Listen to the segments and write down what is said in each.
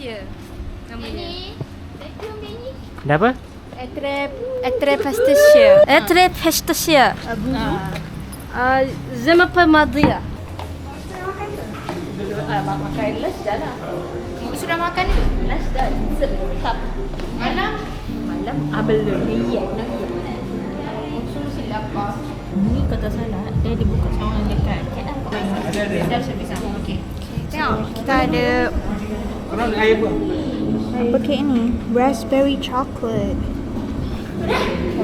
Pistacia namanya. Dah apa? Atre Pistacia. Atre Pistacia. Zama Madia. Makan lunch dah lah. Sudah makan ni? Lunch dah. Tetap. Malam? Belum. Iya. Suruh silap apa? Ni kata salah. Dia dibuka seorang dekat KL. Dah servis sama. Okey. Tengok. Kita ada apa kek ni? Raspberry chocolate.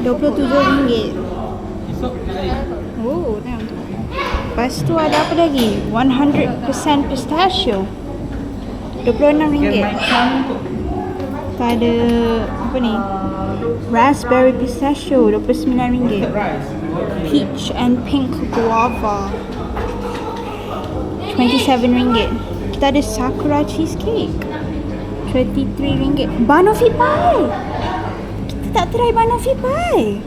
RM27. Oh, tengok tu. Lepas tu ada apa lagi? 100% pistachio. RM26. Kita ada apa ni? Raspberry pistachio RM29. Peach and pink guava RM27. Kita ada sakura cheesecake RM23. Banoffee pie. Kita tak try banoffee pie.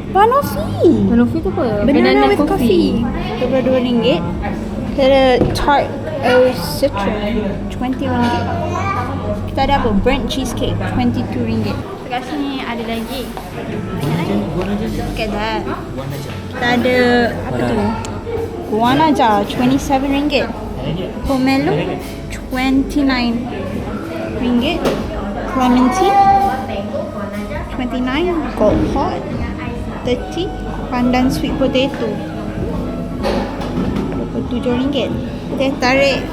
Banoffee. Banoffee tu apa? Banana with coffee. RM22. Kita ada tart citron RM20. Kita ada apa? Burnt cheesecake RM22. Dekat sini ada lagi. Look at that. Kita ada apa tu? Guanaja RM27. Pomelo RM29. Clementine $29. Gold hot $30. Pandan sweet potato RM27. Teh tarik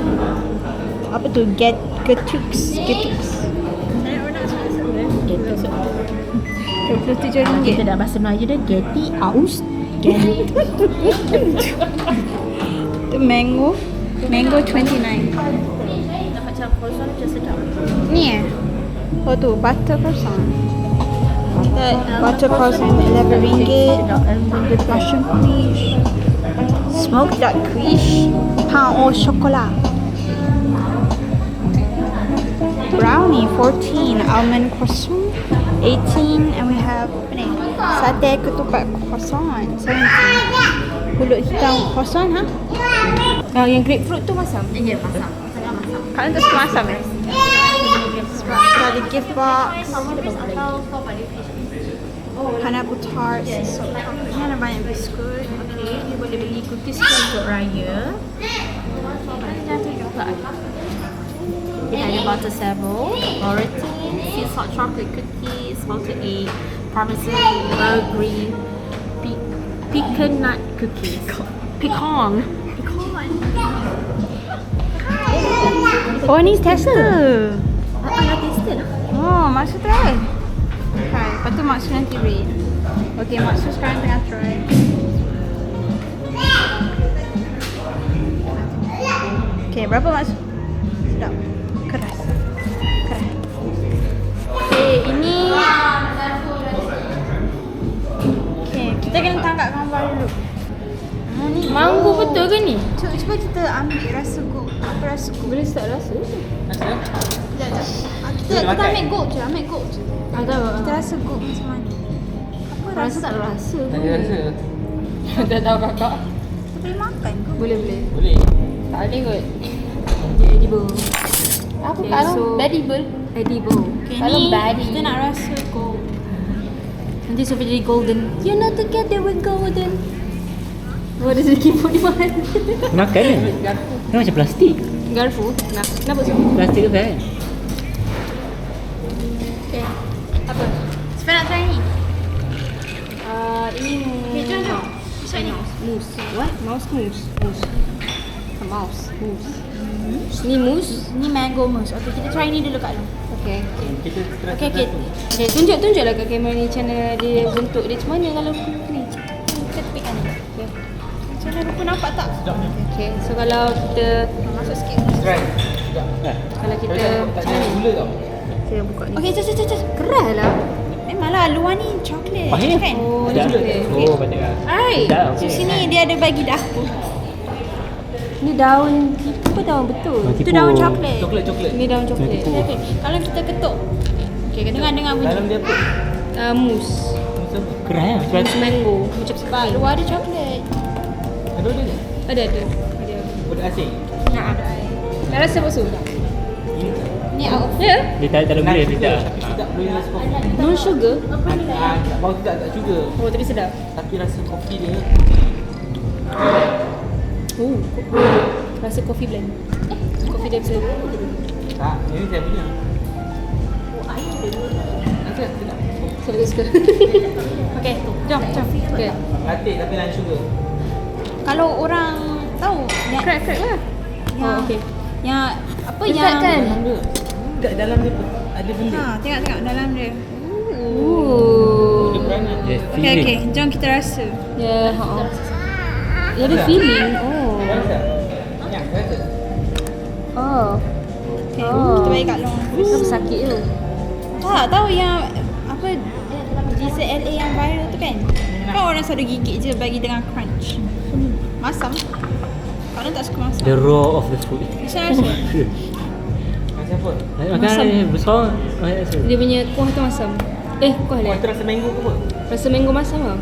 apa tu? Getuks. RM27. Kita dah bahasa Melayu dah. Getty aus. Tu mango $29. Macam croissant macam sedap. Ni oh tu butter croissant. Butter croissant $11. Mushroom quiche, smoked duck quiche, pain au chocolat, brownie $14, almond croissant $18, and we have sate ketupat croissant $17. Pulut hitam croissant Yang grapefruit tu masam? Ya, masam. Kalian tak suka masam Kita ada gift box, pineapple tarts, ni ada banyak biskut. Okay, you boleh beli cookies untuk raya. Kita ada butter sable, Laurentine, sea salt chocolate cookies, salted egg, parmesan, Earl Grey, pecan nut cookies. Pecan. Oh, ni tester. Nak taste lah. Oh, Maksud try. Try. Lepas tu Maksud nanti rate. Okay, Maksud sekarang tengah try. Okay, berapa Maksud? Sedap. Keras. Okay, ini. Okay, kita kena tangkap gambar dulu. Ni Manggu betul ke ni? Cuba kita ambil rasa goat. Apa rasa goat? Boleh start rasa? Sekejap. Kita ambil goat je. Kita rasa goat macam mana? Apa Rasa tak ada rasa. Tak ada rasa. Tak tahu kakak. Kita boleh makan ke? Boleh. Boleh. Tak boleh kot. Dia edible. Apa Okay, kalau so- edible? Okay, Kalau ni baddie. kita nak rasa goat. Nanti Sophie jadi golden. You're not together with golden. What is it keyboard di mana? Makan kan? Kan macam plastik. Garfu. Nah, kenapa Sophie? Plastik tu kan? Okay. Apa? Siapa nak try ni? Ini jom. Ni Mousse. What? Mouse mousse. Mouse. Ni mousse. Ni mango mousse. Okay, kita try ni dulu Kak Long. Okay. Kita terasa Okay. Okay, tunjuklah kat kamera ni macam mana dia bentuk dia macam mana kalau ni. Kita tepikan ni. Okay. Macam mana rupa nampak tak? Okay, so kalau kita Masuk sikit. Try. Sekejap. kalau kita Tak ada gula tau. saya buka ni. Okay, cek. Keras lah. Memanglah luar ni coklat. Pahit? Kan? Oh, ni Sedap. coklat. Okay. Oh, banyak lah. Alright. Sedap, So okey. sini dia ada bagi dapur. Ni daun apa daun betul? Oh, Itu tipu. daun coklat. Coklat. Ni daun coklat. Tipu. Okay. Kalau kita ketuk. Okay, dengar bunyi. Dalam dia apa? Mousse. Keras lah. Macam Mousse mango. Macam Sebab luar ada coklat. ada dia ni? Ada. Budak asing? Nah. Nak rasa apa su? Ni out of Ya? Dia tak ada boleh dia tak. Tidak boleh rasa kopi. Non sugar. Bau tidak tak juga. Oh, tapi sedap. Tapi rasa kopi dia Oh, rasa coffee blend. Coffee dia blend. tak. Ini saya punya. Nanti tidak. Suka. Okay, jom. Okay. Latte tapi non sugar. Kalau orang tahu yang Crack lah. Oh, okay. yang apa Dekat yang kan? Benda. Tak dalam dia ada benda. tengok dalam dia. Ooh. Dia beranak. Yes, Okey feeling. okey, jom kita rasa. Ya, ya ada feeling. Oh. Rasa. Ya, rasa. Oh. Okey, Oh. kita bagi kat long. Kenapa sakit tu? Tak tahu yang apa GCLA yang viral tu kan? Kan orang selalu gigit je bagi dengan crunch. Masam. Kalau tak suka masam. The raw of the food. Macam rasa? Rasa apa? Makanan ni besar. Rasa. Dia punya kuah tu masam. Kuah Kau dia. tu rasa mango ke apa? Rasa mango masam lah.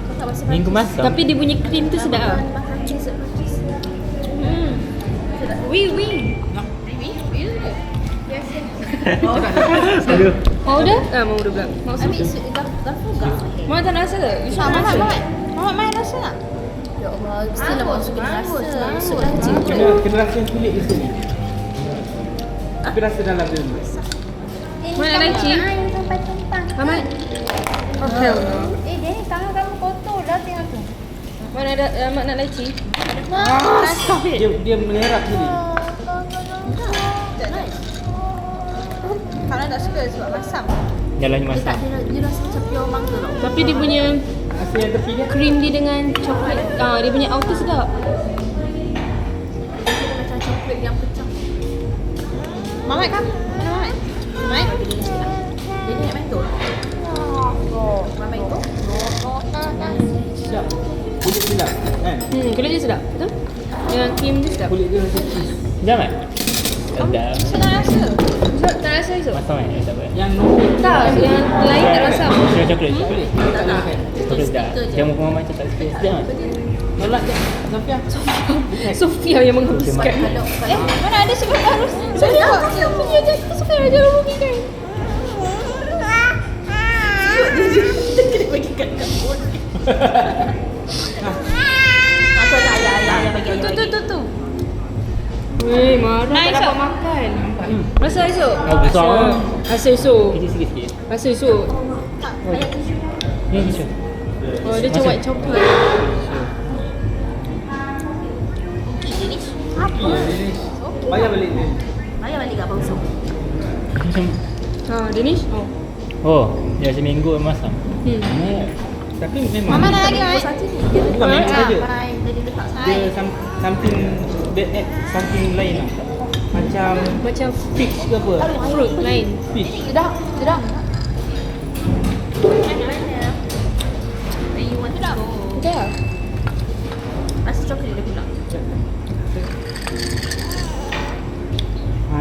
Minggu masam. Tapi dia punya krim tu sedap lah. Wee. Aduh. Mau dah? Mau dah pula. Mau Ambil suka. dah. Mau tak nak rasa ke? You should Mamat, rasa. Mamat main rasa tak? Ya Allah, mestilah mak suka rasa. Kena rasa yang kulit di sini. Tapi rasa dalam dia dulu. Mau nak lychee? Ahmad? Oh hell no. Dia ni tangan kamu kotor dah tengok tu. Mana ada Ahmad nak lychee? Dia menyerap sini. Kalau tak suka sebab masam. Jalannya Dia tak masam. dia rasa macam pure mangga tau. Tapi dia punya Rasa yang tepi dia. krim dia dengan coklat. Dia punya outer sedap. Dia macam coklat yang pecah. Mamat kan? Mana Mamat? Mamat? Dia ni nak main tu. Main main tu. Sedap. Kulit sedap kan? Kulit dia sedap. Betul? Dengan krim dia sedap. Kulit dia rasa cheese. Jam kan? Sedap. Senang rasa. Tak rasa esok? Masam kan? Tak apa. Yang nombor Tak, yang lain tak rasa. Sugar coklat. kulit. Tak nak makan. Coklat sedap. Dia muka mama macam tak suka. Sedap kan? Tolak je. Sofia. Sofia yang menghabiskan. Mana ada sebab harus. Sofia je. Sofia je rugi kan. Aku tak ayah bagi ayah. Tu. Weh, marah Nah, tak esok. dapat makan. Rasa esok? Oh, besar kan? Rasa esok. Sikit-sikit. Rasa esok. Ni tisu. Oh, dia macam white chocolate. Bayar balik dia. Ayah balik kat bawah. Macam Danish? Oh. oh, dia macam mango masam. Tapi memang Mama nak lagi Mamat? bukan mango saja. Dia letak Dia something dia add something lain lah. Macam Macam fish ke apa? fruit lain. Fish. Sedap. Dah. Rasa coklat dia pula.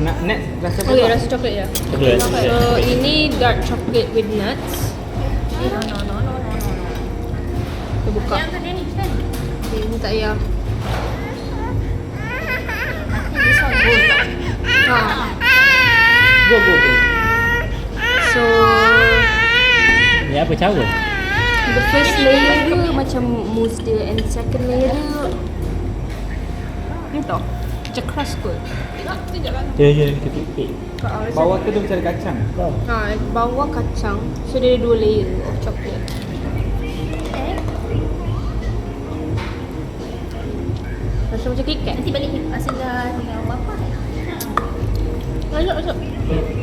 Nak next rasa apa? Okay, rasa coklat je. Coklat. So, ini dark chocolate with nuts. No. Kita buka. Yang tu dia ni kan? Okay, ni tak payah. This one gold tau. Go. So, Ni apa cara? the first layer dia macam mousse dia and second layer dia ni tau. Macam crust kot. Ya, kita pikir. Bawah tu dia macam ada kacang. Bawah kacang. So, dia ada 2 layer of chocolate. Rasa macam KitKat. Nanti balik rasa dah tinggal bapa. Masuk.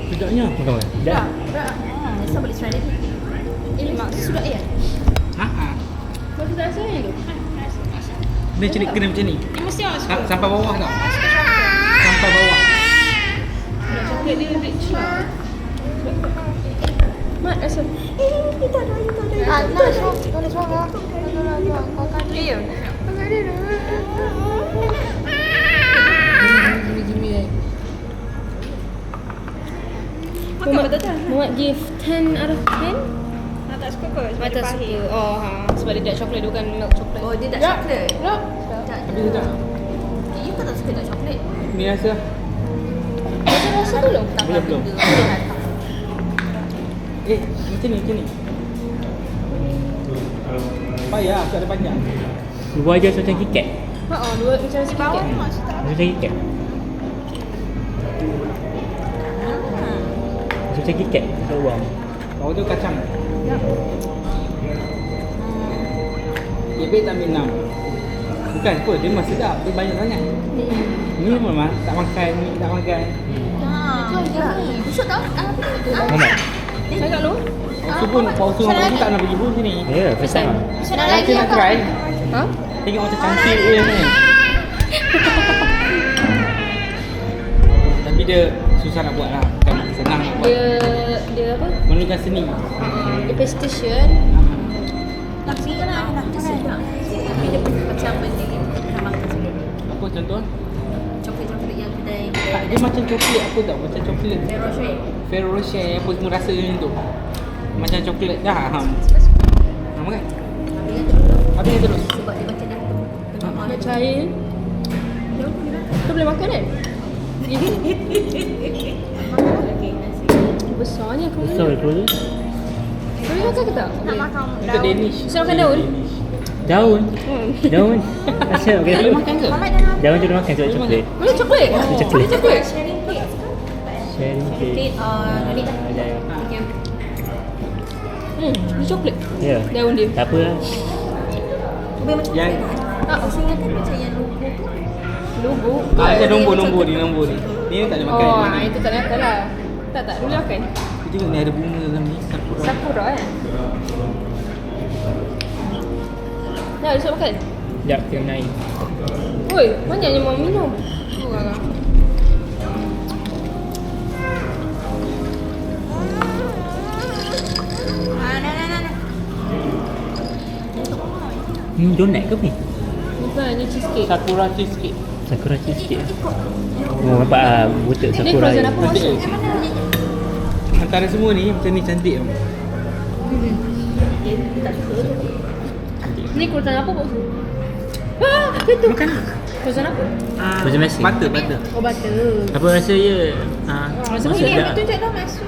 Sedapnya. Bukan apa? Dah. Besok balik Australia lagi. Mak sudah ya? Baru tak rasa ni tu. Dia kena macam ni. Dia mesti orang suka. Sampai bawah tau. Suka coklat. Sampai bawah. Coklat dia rich lah. Mat, rasa. Ya. Makan betul tak? Muat give 10 out of 10? Nak tak suka ke? Sebab Mat dia tak pahit. suka. Oh, sebab dia dark chocolate, dia bukan milk chocolate. Oh, dia dah coklat. Tak. Tapi sedap. You kan tak suka dah coklat? Ni rasa. belum? Belum. Macam ni. Payah, tak ada panjang. Dua je macam KitKat. Dua macam si bawah. Macam KitKat. Macam KitKat. Kat luar. Bawah tu kacang. Dia baik tak ambil 6. Bukan kot, dia memang sedap. Dia banyak sangat. Ni memang tak makan, ni tak makan. Busuk tau. Mana? Saya kat lu. Pausu pun tak nak pergi pun sini. Ya, first time. Sana Saya lagi nak apa? try. Ha? Tengok macam cantik dia ni. Tapi dia susah nak buat lah. Bukan senang nak buat. Dia apa? Memerlukan seni. Dia pastation. Tapi kan nak sedap. Tapi dia pun macam benda yang pernah makan sebelum ni. Apa contoh? Coklat-coklat yang kedai Tak, dia macam coklat apa tau? Macam coklat Ferrero Rocher. Ferrero Rocher apa semua rasa macam tu. Macam coklat dah. Makan. Habis yang terus. Sebab dia macam dah tengah Nak cair. Kau boleh makan kan? Okey, nasi. Besarnya aku ni. Sorry, boleh? Boleh makan ke tak? Nak makan Itu Danish. Saya makan daun. Daun. Daun. Asal okey. Boleh makan ke? Mamat dah nak Daun tu dia makan sebab coklat. Boleh coklat? Coklat. Boleh coklat? sharing plate. Sharing Plate cake. no need lah. Ada. Okay. Dia coklat. Ya. Daun dia. Tak apa lah. Lebih macam Yang- saya ingatkan macam yang logo tu. Logo. Ada nombor ni. Ni tak boleh makan. Oh, Mana? itu tak nak makan lah. Tak, boleh makan. Kita tengok ni ada bunga dalam ni. Sakura. Sakura kan? Dah, dia suap makan? Sekejap, kita naik. Oi, banyaknya mau minum. Oh, kakak. Nah. Donat ke ni? Bukan, ni cheesecake. Sakura cheesecake. Sakura cheesecake. Oh, nampak ah butek Ni sakura. frozen ni. apa masuk? Antara semua ni macam ni cantik tau. Ni frozen apa maksud? Ah, itu. Makan. Frozen apa? Frozen masin. Butter. Oh, butter. Apa rasa dia? Rasa masuk Ini sedap. yang tunjuk dah masuk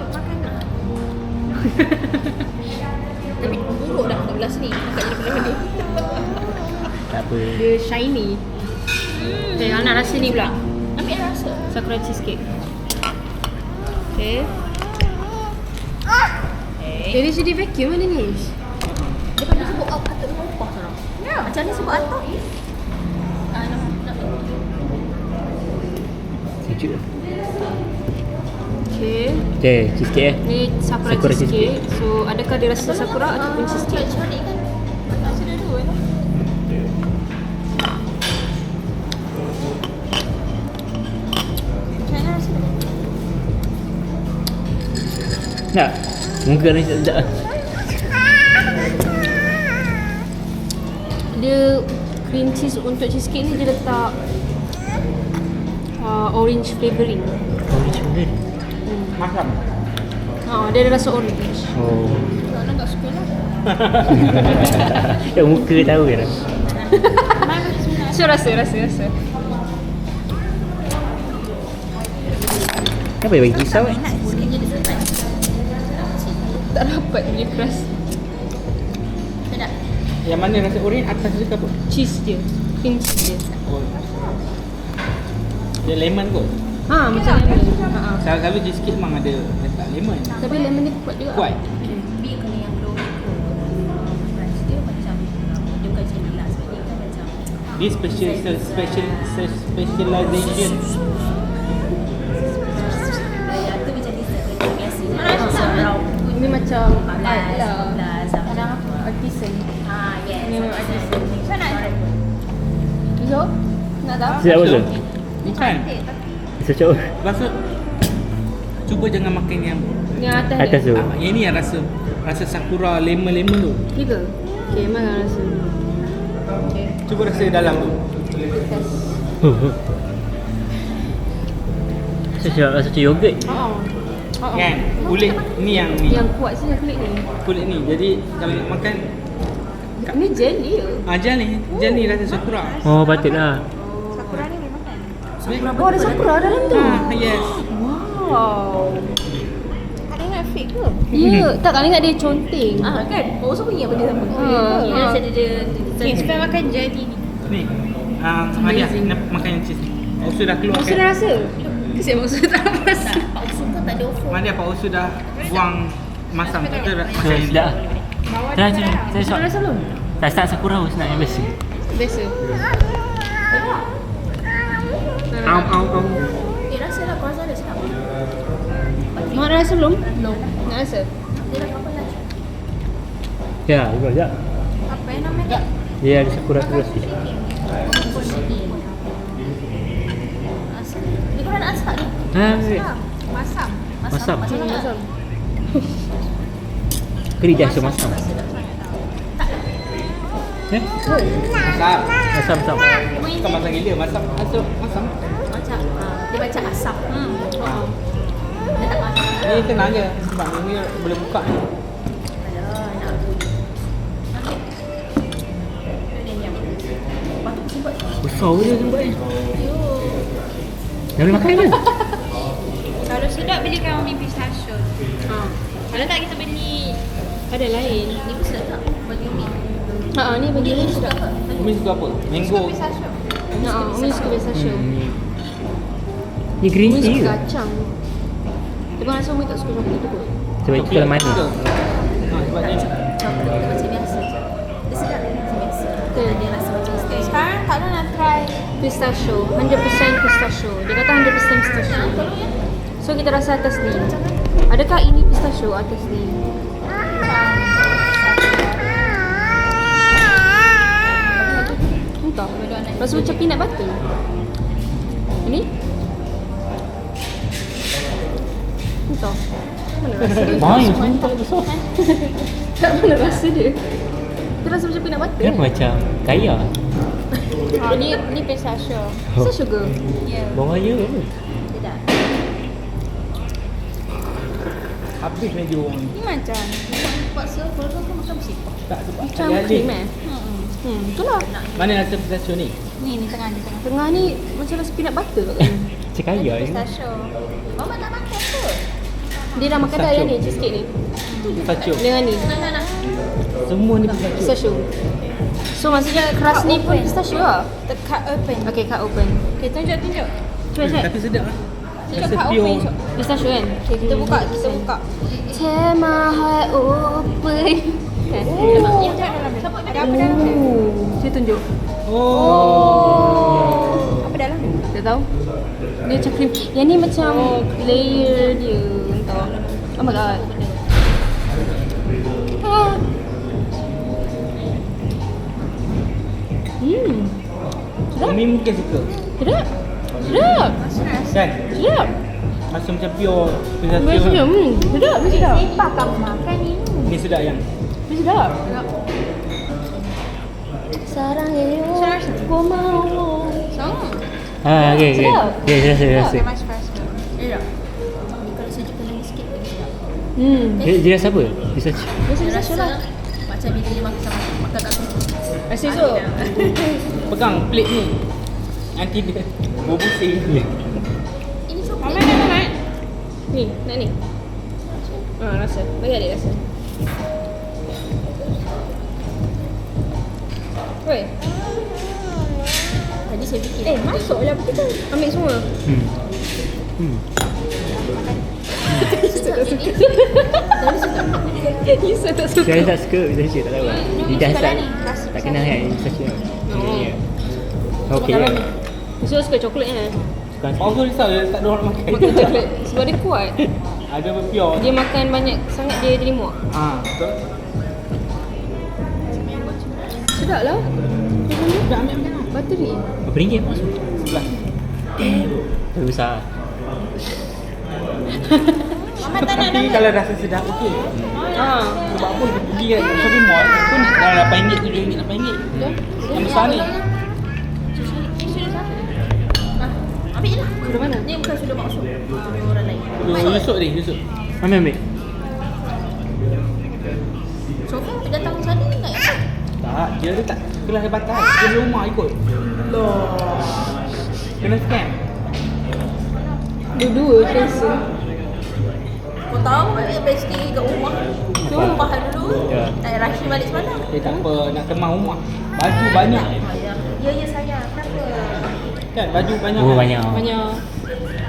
makanan. Tapi buruk dah 16 ni. Tak jadi benda-benda. Tak apa. Dia shiny. Okay, Ana rasa ni pula. Ambil rasa. Sakura cheesecake. Okay. Jadi sudi vacuum ada ni. Dia pada sebut out atau mengupah sana. Ya. Macam ni sebut atau. Nak Sejuk. Okay. Okay, cheesecake Ni sakura, Sakura cheesecake. So, adakah dia rasa sakura ataupun cheesecake? cari kan. Tak sudah dua lah. Macam mana rasa? Tak. Muka ni sedap. Dia cream cheese untuk cheesecake ni dia letak orange flavouring. Orange flavor. Masam. Dia ada rasa orange. Oh. Kalau tak suka lah. Tak muka tahu kan. So rasa. Kenapa dia bagi pisau kan? Nak sekali dia sedap. Tak dapat punya crust. Sedap. Yang mana rasa orange atas dia ke apa? Cheese dia. Cream cheese dia. Oh. Dia lemon kot. Macam lemon. Selalu cheesecake memang ada letak lemon. Tapi lemon ni kuat juga. Kuat. Dia kena yang low price dia macam dia bukan macam ni lah sebab dia kan macam This specialization. tu macam dessert macam biasa brown Ini macam art lah. kadang Artisan. yes Ini memang artisan. macam nak So, nak tahu? Sedap betul? Bukan. Secok. Rasa cuba jangan makan yang Yang atas, Atas tu. yang ni yang rasa sakura lemon tu. Ni ke? Okay, mana rasa? Okay. Cuba rasa dalam tu. Rasa macam yogurt. Kan? Kulit ni yang Yang kuat sini kulit ni. kulit ni. Jadi kalau nak makan Ni jelly ke? gel ni rasa sakura. Oh, patutlah. sakura ni memang kan Oh, ada sakura dalam tu. Yes. Wow. Ada ingat fake ke? Ya, tak kali ingat dia conteng. Kan? Oh, so punya benda sama. Dia rasa dia Okay, supaya makan jadi ni. Ni. Hadiah nak makan yang cheese. Pak Usu dah keluar Maksud dah kan? rasa? Kasi maksud tak rasa. Pak Usu kan tak ada offer. Mana Pak Usu dah buang masam. Kita dah makan So, yang sudah. Dah, saya Sudah sok. rasa belum? Tak start sakura harus nak yang biasa. Biasa. Au. Eh, rasa lah kuasa dia sedap. Mak dah rasa belum? No. Nak rasa? Dia dah apa lah? Ya, juga sekejap. Apa yang namanya? Dia ada sakura-sakura sikit. Dia korang nak asak ni? Ha, wait. Masam. Masam. Masam. Keri dah so masam. Ya? Masam. Masam. Bukan masam gila. Masam. Macam dia macam asam. Dia tak masak. Ni tenang je. Sebab ni boleh buka ni. Besar dia nampak ni. Dah boleh makan ke? Kalau sedap belikan umi pistachio. Kalau tak kita beli Ada lain. Ni pun sedap tak? Bagi Umi. Ni bagi ni sedap. Umi suka apa? Mango. pistachio. Umi suka pistachio. Ni green Umi tea suka ke? kacang. Tapi rasa Umi tak suka coklat tu kot. Sebab itu kalau manis. Sebab dia Coklat dia macam biasa je. Dia sedap macam biasa. Dia rasa macam steak. Sekarang tak nak try Pistachio, 100% pistachio. Dia kata 100% pistachio. So kita rasa atas ni. Adakah ini pistachio atas ni? Entah. Rasa macam peanut butter. Ini? Entah. Mana rasa dia? Main sebentar besar. Tak mana rasa dia. Dia rasa macam peanut butter. Kenapa macam kaya? ni pistachio. Pistachio ke? Bawang raya ke? Tidak. habis meja orang ni. Ni macam Paksa kalau kau makan mesti. Tak sebab Macam alih-alih. krim itulah. Mana rasa pistachio ni? ni tengah ni tengah. Tengah ni macam rasa peanut butter kan? Macam kaya ni. Pistachio. Mama tak makan ke? Dia dah makan dah yang ni, cheesecake ni. Pistachio. Dengan ni, Nak. Semua ni pistachio. pistachio. So maksudnya keras ni pun pistachio lah. Cut open. Okay, cut open. Okay, tunjuk. Cuba check. Tapi sedap lah. Tunjuk Rasa cut pure. open esok. Pistachio kan? Okay, Kita buka. Tear my heart open. Kan? Yang tu dalam dia. Ada apa dalam dia? Saya tunjuk. Oh. Apa dalam dia? Tak tahu. Dia macam krim. Yang ni macam layer dia. Entah. Oh my god. Ah. Sedap. Umi mungkin suka. Sedap. Sedap. Kan? Sedap. Rasa macam pure Sedap. pistachio. Sedap. Ni sedap. Siapa kamu makan ni? Ni sedap yang. Ni sedap. Sarang you. Aku mau. Ah, okey. Sedap. Ya, rasa. Okay, mas first. Ya. Kalau sejukkan lagi sikit lagi sedap. Dia rasa apa? Pistachio. Rasa pistachio lah. Macam bila dia makan sama makan kat sini. Rasa tu. Pegang plate ni. Nanti dia berbusing. Ya. Ini coklat. Mama. Ni, nak ni. Rasa. Bagi adik rasa. Oi. Tadi saya fikir. Masuklah kita. Ambil semua. Sedap ini. Lisa tak suka. Saya tak suka pistachio, tak tahu lah. Lidah tak, ni. tak kenal kan pistachio. Ya. Okey. Dalam ni. Lisa suka coklat kan? Suka Kau tu risau dia tak ada orang makan. Makan coklat. Sebab dia kuat. Ada apa pure. Dia makan banyak sangat dia jadi muak. Betul. Sedap lah. Dah ambil makan. Bateri. berapa ringgit? Sebelah. Terlalu besar. Mama tak nak Tapi kalau rasa sedap okey. Sebab apa kita pergi kan shopping mall pun dalam RM8, RM7, RM8. Yang besar ni. Ambil je lah. Sudah mana? Ni bukan sudah maksud. Orang lain. Yusuk ni, Yusuk. Ambil. So dia datang sana nak ya? Tak, dia tak kelas batas. Dia rumah ikut. Loh. Kena scam. Dua-dua selesa. Kau tahu best stay kat rumah. Rumah dulu. Ya. Tak rush balik semalam. Tak apa, nak kemas rumah. Baju banyak. Ya sayang. Kenapa? Kan, baju banyak. Oh kan? banyak. Banyak.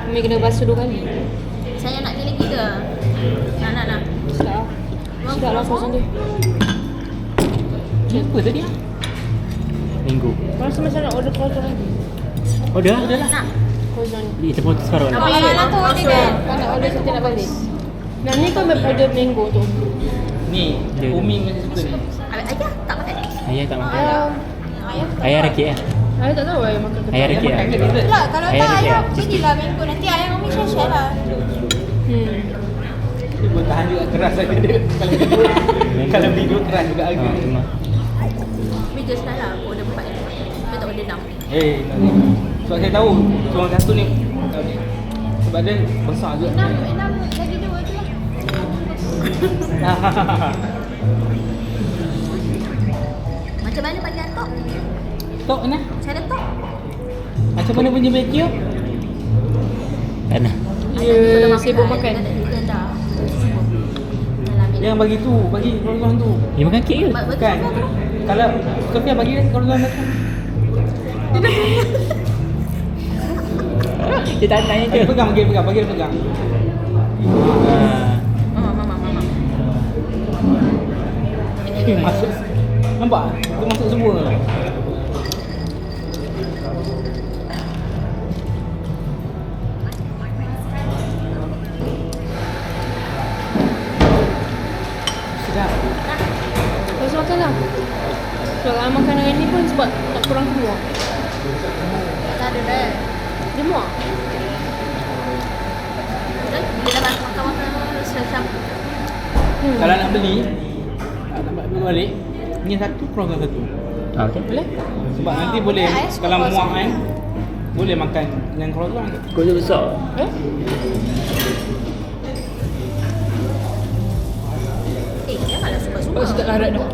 Umi kena basuh 2 kali. Sayang nak lagi ke? Nak. Sedap. Sedap lah frozen dia. Ni apa tadi? Minggu. Rasa macam nak order frozen lagi. Oh dah? Nak. Frozen. Kita potong separuh lah. Apa yang nak tu ni kan? Kau nak order satu nak balik. Nah ni kau order mango tu. Ni, Dia. Umi macam tu ni. Ayah tak makan. Ayah tak makan. Ayah Ayah rakit lah. Saya tak tahu ayah makan ke Ayah tak. rakit lah. Makan ke dessert? Tak, kalau Ayah tak dia ayah siap. jadilah minggu. Nanti ayah Umi share lah. Dia pun tahan juga keras lagi dia. Kalau tidur, kalau tidur keras juga lagi. Ha, memang. Umi just lah. Aku order 4. Dia tak order 6. Sebab saya tahu tuang satu ni. Sebab dia besar juga. 6 lagi 2 je lah. Macam mana bagi atok? Tok nah. Macam mana tok? Macam mana punya baju? Tak nak. Ya, sibuk makan. Dah tak ada dah. Yang bagi tu, bagi korang tu. Dia makan kek ke? Kan? Kalau Sofia bagi dia korang tu. Dia tak nak yang tu. Pegang, bagi dia pegang. Mama. Masuk. Nampak? Dia masuk semua. Sedap. Terus makan lah. Kalau makan dengan ni pun sebab nak kurang keluar. Tak ada dah. Dia muak. Dia dah makan selesai. Kalau nak beli, nak beli balik, ni satu keluarkan satu. Ah, okey. Boleh? Sebab nanti boleh, Ais kalau kukus. muak kan, boleh makan yang keluarkan. Kau tu besar. Eh? Dia malah suka-suka. Kau sedap larat dah.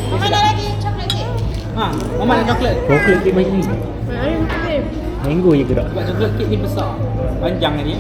Mama ada lagi coklat cake. Ha, Mama nak coklat. Coklat kek bagi. Ada makan dia. Mango je gerak. Sebab coklat kek ni besar. Panjang ni.